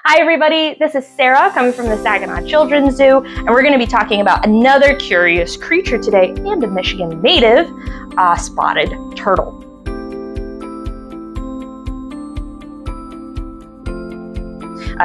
Hi everybody, this is Sarah coming from the Saginaw Children's Zoo, and we're going to be talking about another curious creature today and a Michigan native, spotted turtle.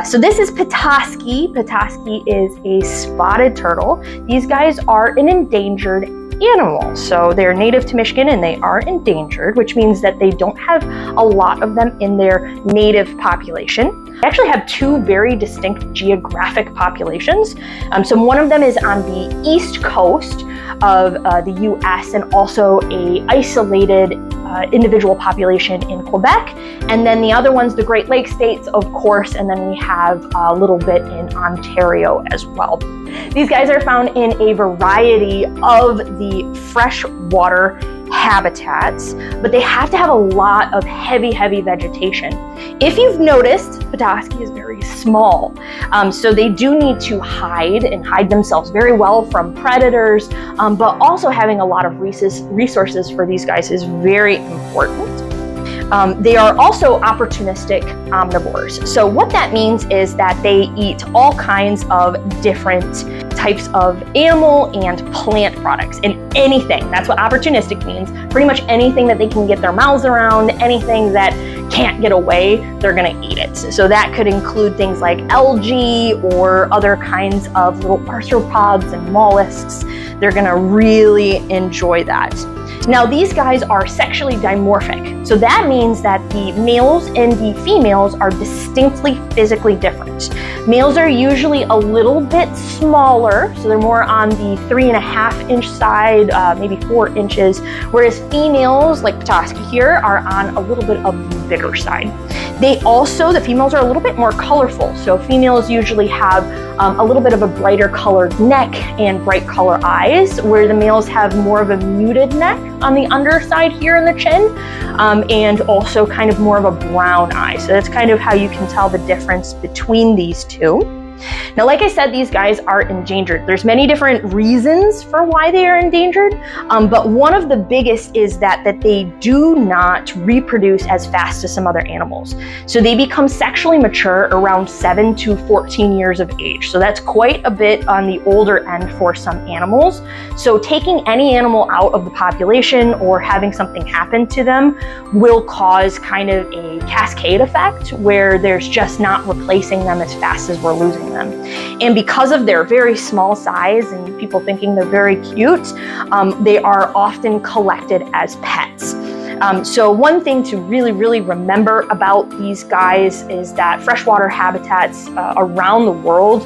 So this is Petoskey. Petoskey is a spotted turtle. These guys are an endangered animal. So they're native to Michigan and they are endangered, which means that they don't have a lot of them in their native population. They actually have two very distinct geographic populations. So one of them is on the east coast of the US and also a isolated individual population in Quebec. And then the other one's the Great Lakes states, of course, and then we have a little bit in Ontario as well. These guys are found in a variety of the freshwater habitats, but they have to have a lot of heavy vegetation. If you've noticed, Petoskey is very small, so they do need to hide themselves very well from predators, but also having a lot of resources for these guys is very important. They are also opportunistic omnivores. So what that means is that they eat all kinds of different types of animal and plant products and anything. That's what opportunistic means. Pretty much anything that they can get their mouths around, anything that can't get away, they're gonna eat it. So that could include things like algae or other kinds of little arthropods and mollusks. They're gonna really enjoy that. Now these guys are sexually dimorphic. So that means that the males and the females are distinctly physically different. Males are usually a little bit smaller, so they're more on the 3.5 inch side, maybe 4 inches, whereas females, like Petoskey here, are on a little bit of the bigger side. The females are a little bit more colorful. So females usually have a little bit of a brighter colored neck and bright color eyes, where the males have more of a muted neck on the underside here in the chin, and also kind of more of a brown eye. So that's kind of how you can tell the difference between these two. Now, like I said, these guys are endangered. There's many different reasons for why they are endangered, but one of the biggest is that they do not reproduce as fast as some other animals. So they become sexually mature around 7 to 14 years of age. So that's quite a bit on the older end for some animals. So taking any animal out of the population or having something happen to them will cause kind of a cascade effect where there's just not replacing them as fast as we're losing them. And because of their very small size and people thinking they're very cute, they are often collected as pets. So one thing to really remember about these guys is that freshwater habitats around the world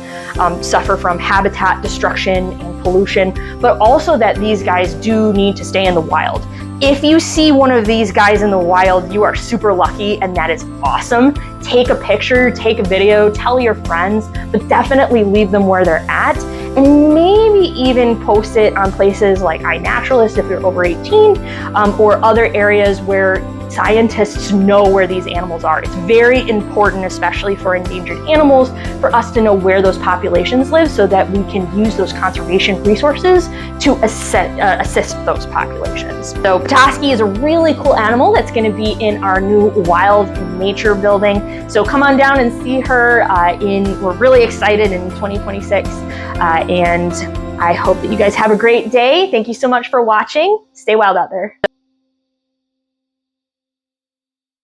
suffer from habitat destruction and pollution, but also that these guys do need to stay in the wild. If you see one of these guys in the wild, you are super lucky, and that is awesome. Take a picture, take a video, tell your friends, but definitely leave them where they're at, and maybe even post it on places like iNaturalist if you're over 18, or other areas where scientists know where these animals are. It's very important, especially for endangered animals, for us to know where those populations live so that we can use those conservation resources to assist those populations. So Petoskey is a really cool animal that's going to be in our new wild nature building. So come on down and see her. We're really excited in 2026, and I hope that you guys have a great day. Thank you so much for watching. Stay wild out there.